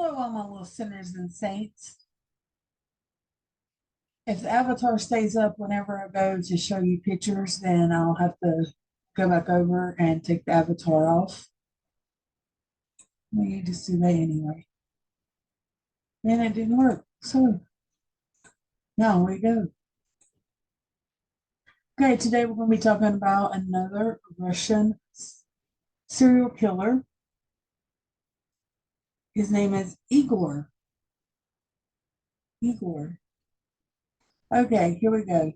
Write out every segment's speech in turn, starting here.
Hello, all my little sinners and saints. If the avatar stays up whenever I go to show you pictures, then I'll have to go back over and take the avatar off. We just do that anyway. And it didn't work. So now we go. Okay, today we're going to be talking about another Russian serial killer. His name is Igor. Igor. Okay, here we go.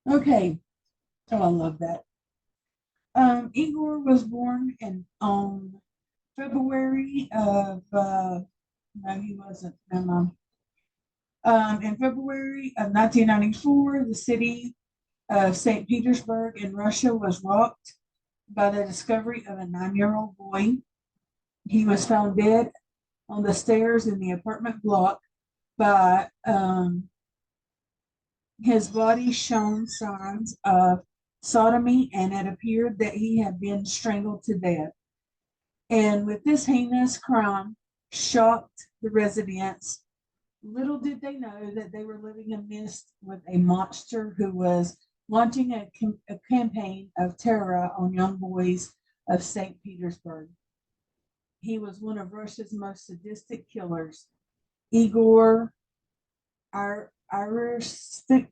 Okay. Oh, I love that. Igor was born on February of, no, he wasn't. Never mind. In February of 1994, the city of St. Petersburg in Russia was rocked by the discovery of a 9-year-old boy. He was found dead on the stairs in the apartment block by his body showed signs of sodomy, and it appeared that he had been strangled to death. And with this heinous crime shocked the residents. Little did they know that they were living amidst with a monster who was launching a campaign of terror on young boys of St. Petersburg. He was one of Russia's most sadistic killers. Igor Iristik.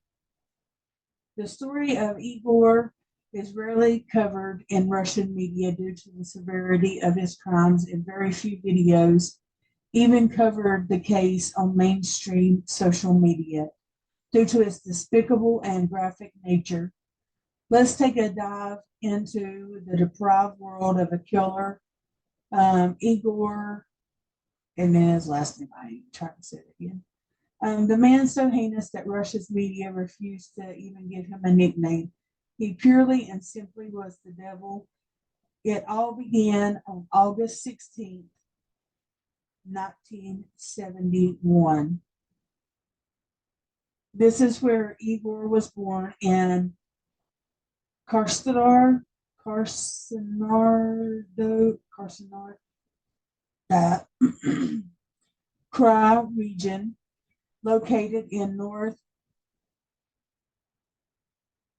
The story of Igor is rarely covered in Russian media due to the severity of his crimes, and very few videos even covered the case on mainstream social media due to its despicable and graphic nature. Let's take a dive into the depraved world of a killer, Igor, and then his last name. I ain't trying to say it again. The man so heinous that Russia's media refused to even give him a nickname. He purely and simply was the devil. It all began on August 16th, 1971. This is where Igor was born in Krasnodar, Krai region, located in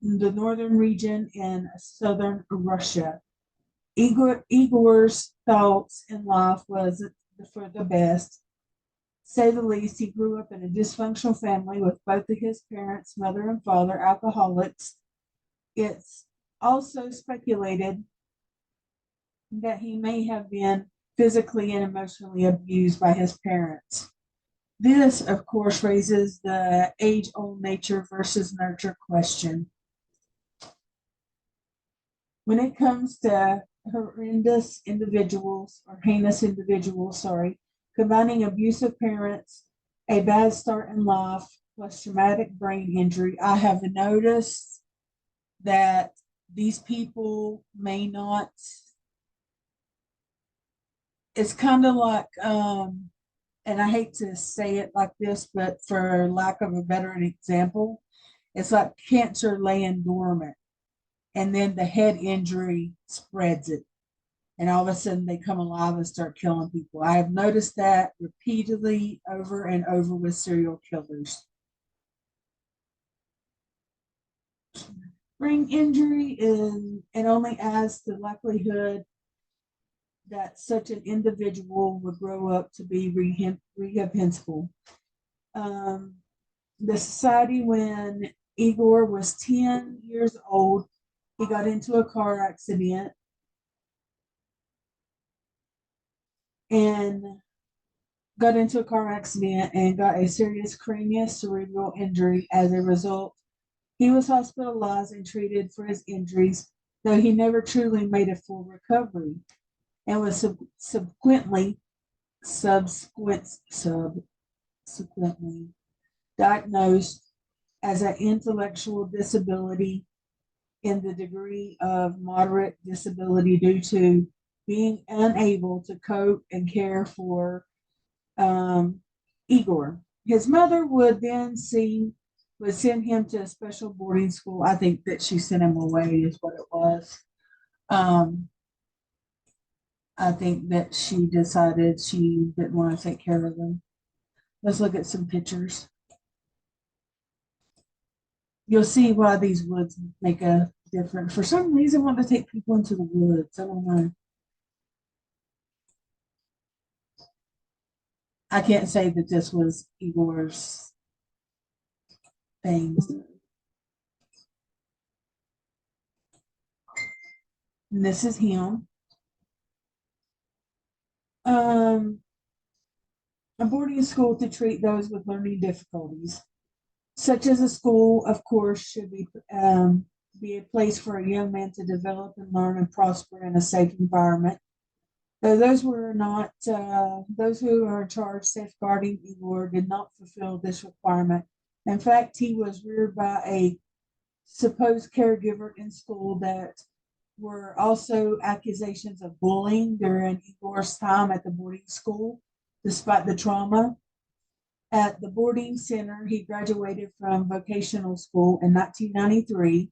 the northern region in southern Russia. Igor's thoughts in life was for the best. Say the least, he grew up in a dysfunctional family with both of his parents, mother and father, alcoholics. It's also speculated that he may have been physically and emotionally abused by his parents. This, of course, raises the age-old nature versus nurture question. When it comes to heinous individuals, combining abusive parents, a bad start in life, plus traumatic brain injury, I have noticed that these people may not, it's kind of like, and I hate to say it like this, but for lack of a better example, It's like cancer laying dormant, and then the head injury spreads it, and all of a sudden they come alive and start killing people. I have noticed that repeatedly over and over with serial killers. Brain injury is it only adds the likelihood that such an individual would grow up to be reprehensible. Um, the society, when Igor was 10 years old, he got into a car accident and got a serious craniocerebral injury. As a result, he was hospitalized and treated for his injuries, though he never truly made a full recovery, and was subsequent, subsequently diagnosed as an intellectual disability in the degree of moderate disability due to being unable to cope and care for Igor. His mother would send him to a special boarding school. I think that she sent him away is what it was. Um, I think that she decided she didn't want to take care of him. Let's look at some pictures. You'll see why these woods make a difference. For some reason, I want to take people into the woods. I don't know. I can't say that this was Igor's things. And this is him. Um, a boarding school to treat those with learning difficulties. Such as a school, of course, should be a place for a young man to develop and learn and prosper in a safe environment. Though those who are in charge safeguarding Igor did not fulfill this requirement. In fact, he was reared by a supposed caregiver in school that were also accusations of bullying during Igor's time at the boarding school, despite the trauma. At the boarding center, he graduated from vocational school in 1993,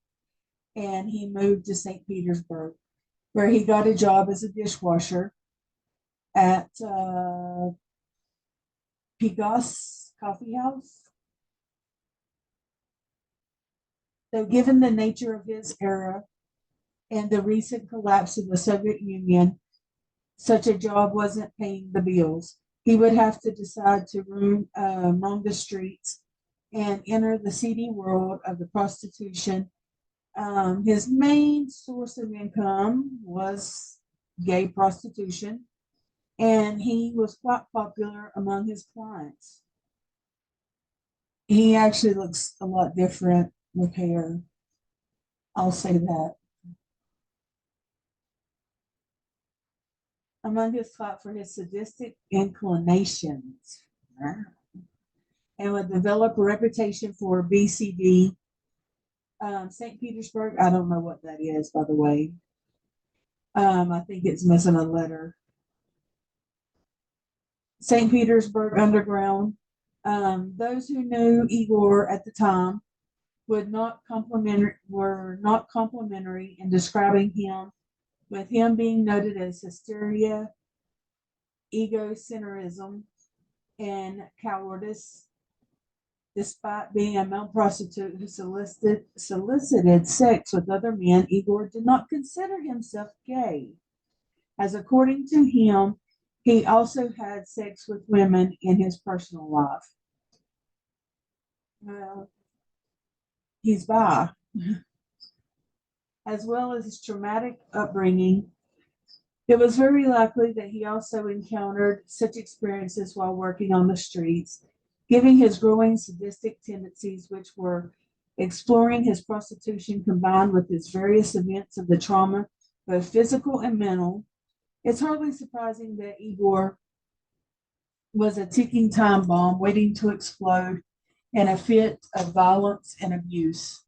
and he moved to St. Petersburg, where he got a job as a dishwasher at Pigas Coffee House. Though, given the nature of his era and the recent collapse of the Soviet Union, such a job wasn't paying the bills. He would have to decide to roam the streets and enter the seedy world of the prostitution. His main source of income was gay prostitution, and he was quite popular among his clients. He actually looks a lot different with hair. I'll say that. Among his clients for his sadistic inclinations, and would develop a reputation for BCD. St. Petersburg, I don't know what that is, by the way. I think it's missing a letter. St. Petersburg Underground. Those who knew Igor at the time were not complimentary in describing him, with him being noted as hysteria, egocentrism, and cowardice. Despite being a male prostitute who solicited sex with other men, Igor did not consider himself gay, as according to him, he also had sex with women in his personal life. Well, he's bi. As well as his traumatic upbringing, it was very likely that he also encountered such experiences while working on the streets, giving his growing sadistic tendencies, which were exploring his prostitution combined with his various events of the trauma, both physical and mental. It's hardly surprising that Igor was a ticking time bomb waiting to explode in a fit of violence and abuse.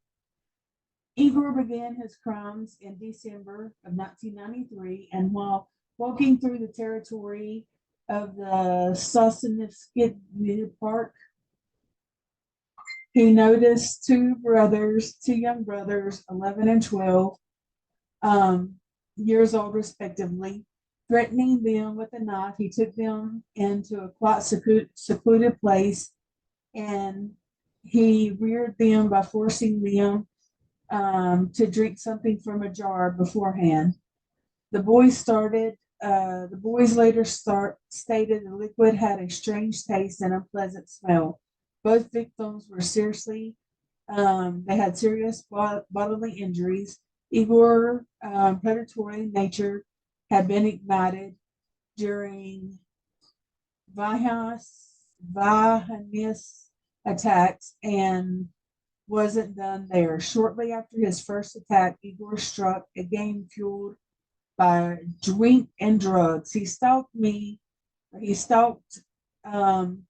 Igor began his crimes in December of 1993, and while walking through the territory of the Sosnovsky Park, He noticed two young brothers, 11 and 12 um, years old, respectively, threatening them with a knife. He took them into a quite secluded place and he reared them by forcing them to drink something from a jar beforehand. The boys later stated the liquid had a strange taste and unpleasant smell. Both victims were they had serious bodily injuries. Igor, predatory nature had been ignited during Vahanis attacks and wasn't done there. Shortly after his first attack, Igor struck, again fueled by drink and drugs. He stalked me. He stalked, um,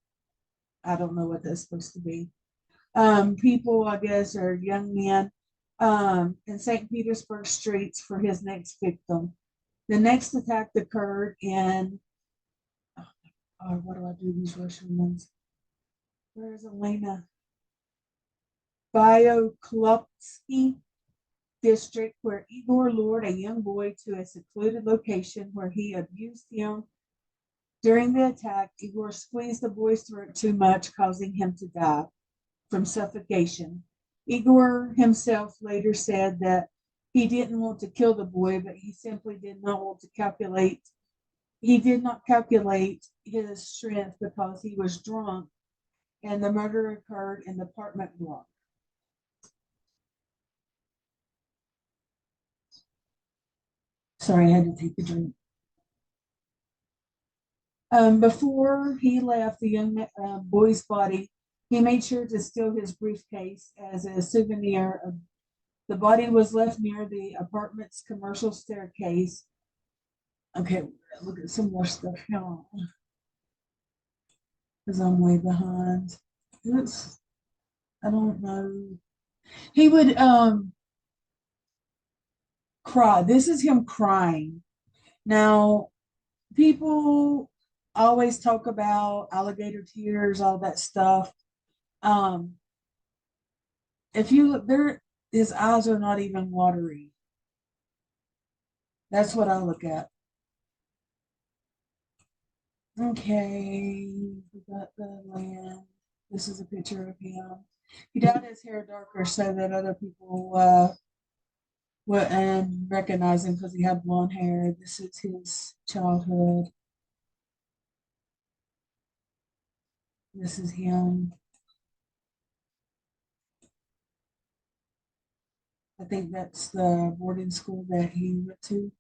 I don't know what that's supposed to be. People, I guess, or young men in St. Petersburg streets for his next victim. The next attack occurred in, what do I do, these Russian ones? Where's Elena? Bioklopsky district, where Igor lured a young boy to a secluded location where he abused him. During the attack, Igor squeezed the boy's throat too much, causing him to die from suffocation. Igor himself later said that he didn't want to kill the boy, but he simply did not want to calculate. He did not calculate his strength because he was drunk, and the murder occurred in the apartment block. Sorry, I had to take a drink. Before he left the young boy's body, he made sure to steal his briefcase as a souvenir. The body was left near the apartment's commercial staircase. Okay, look at some more stuff now because I'm way behind. It's, I don't know. He would cry. This is him crying. Now, people always talk about alligator tears, all that stuff. Um, if you look there, his eyes are not even watery. That's what I look at. Okay, we got the land. This is a picture of him. He dyed his hair darker so that other people wouldn't recognize him because he had blonde hair. This is his childhood. This is him. I think that's the boarding school that he went to.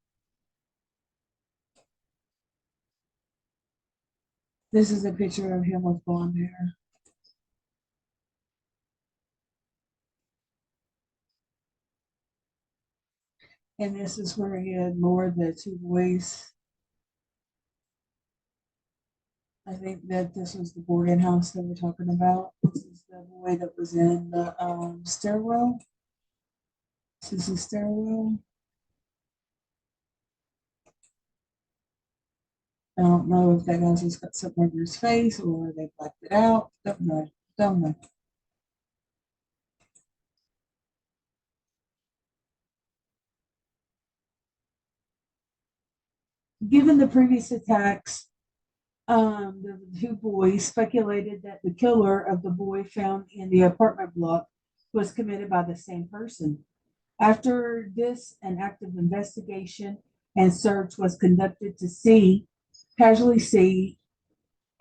This is a picture of him with blonde hair. And this is where he had lured the two boys. I think that this was the boarding house that we're talking about. This is the boy that was in the stairwell. This is the stairwell. I don't know if that guy's just got something over his face or they blacked it out. Don't know. Don't know. Given the previous attacks, the two boys speculated that the killer of the boy found in the apartment block was committed by the same person. After this, an active investigation and search was conducted to casually see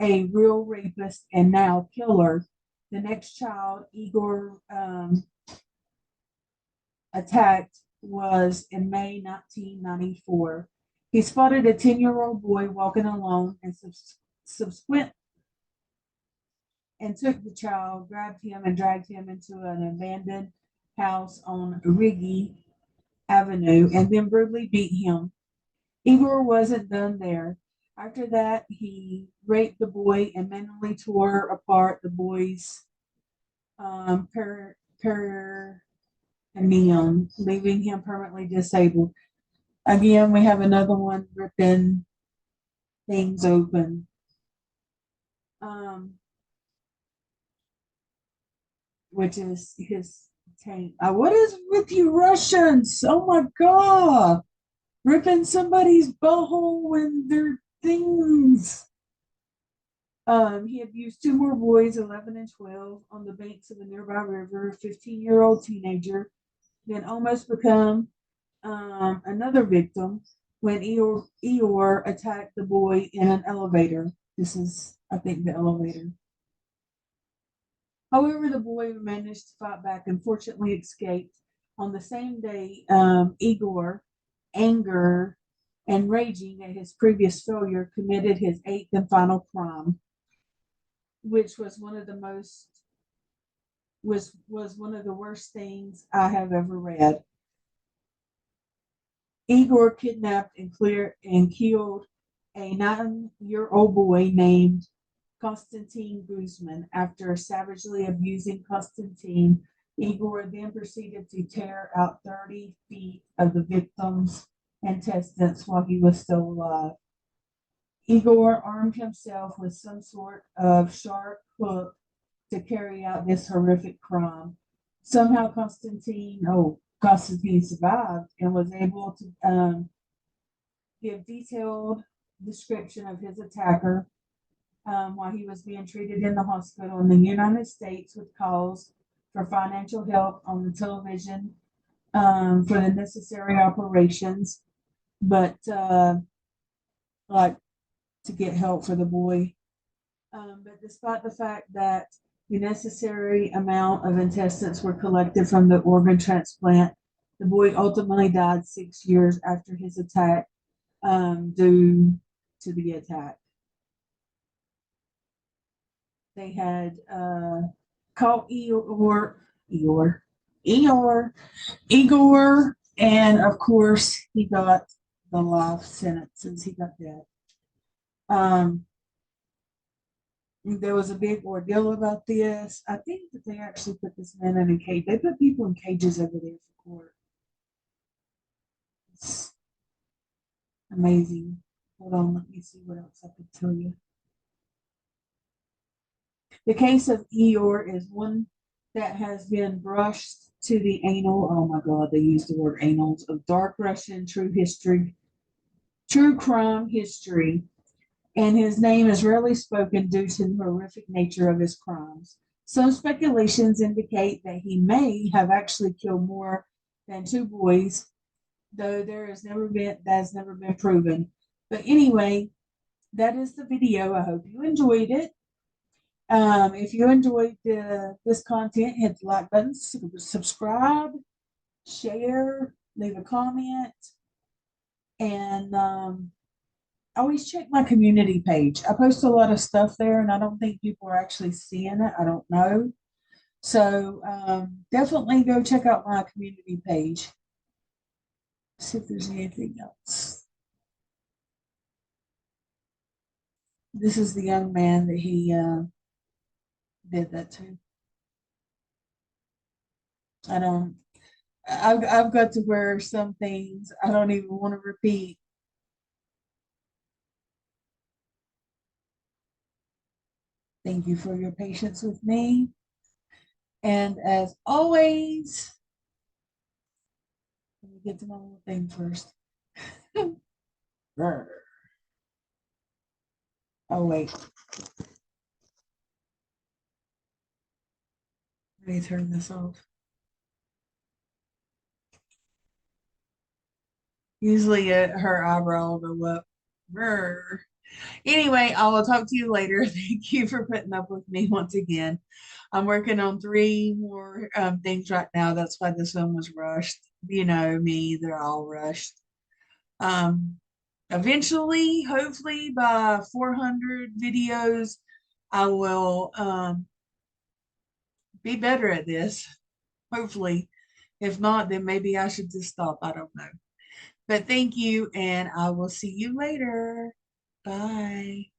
a real rapist and now killer. The next child, Igor, attacked was in May 1994. He spotted a 10-year-old boy walking alone and subsequent and took the child, grabbed him, and dragged him into an abandoned house on Rigi Avenue, and then brutally beat him. Igor wasn't done there. After that, he raped the boy and mentally tore apart the boy's perineum, leaving him permanently disabled. Again, we have another one ripping things open. Um, which is his tank. What is with you Russians? Oh my God. Ripping somebody's butthole when their things. He abused two more boys, 11 and 12, on the banks of a nearby river. A 15-year-old teenager then almost become another victim when Eeyore attacked the boy in an elevator. This is, I think, the elevator. However, the boy managed to fight back and fortunately escaped. On the same day, Igor, anger and raging at his previous failure, committed his eighth and final crime, which was one of the most was one of the worst things I have ever read. Igor kidnapped and killed a 9-year-old boy named Konstantin Guzman. After savagely abusing Konstantin, Igor then proceeded to tear out 30 feet of the victim's intestines while he was still alive. Igor armed himself with some sort of sharp hook to carry out this horrific crime. Somehow Constantine survived and was able to give detailed description of his attacker while he was being treated in the hospital in the United States with calls for financial help on the television for the necessary operations, but like to get help for the boy. But despite the fact that the necessary amount of intestines were collected from the organ transplant, the boy ultimately died 6 years after his attack due to the attack. They had caught Igor, and of course he got the life sentence since he got dead. There was a big ordeal about this. I think that they actually put this man in a cage. They put people in cages over there for court. It's amazing. Hold on, let me see what else I could tell you. The case of Eeyore is one that has been brushed to the anal. Oh my God, they use the word annals of dark Russian true crime history, and his name is rarely spoken due to the horrific nature of his crimes. Some speculations indicate that he may have actually killed more than two boys, though that's never been proven. But anyway, that is the video. I hope you enjoyed it. If you enjoyed this content, hit the like button, subscribe, share, leave a comment, and always check my community page. I post a lot of stuff there, and I don't think people are actually seeing it. I don't know. So definitely go check out my community page. See if there's anything else. This is the young man that he did that to. I've got to where some things I don't even want to repeat. Thank you for your patience with me. And as always, let me get to my little thing first. Oh, wait. Let me turn this off. Usually her eyebrow will go up. Anyway, I will talk to you later. Thank you for putting up with me once again. I'm working on 3 more things right now. That's why this one was rushed. You know me, they're all rushed. Eventually, hopefully by 400 videos, I will be better at this. Hopefully. If not, then maybe I should just stop. I don't know. But thank you, and I will see you later. Bye.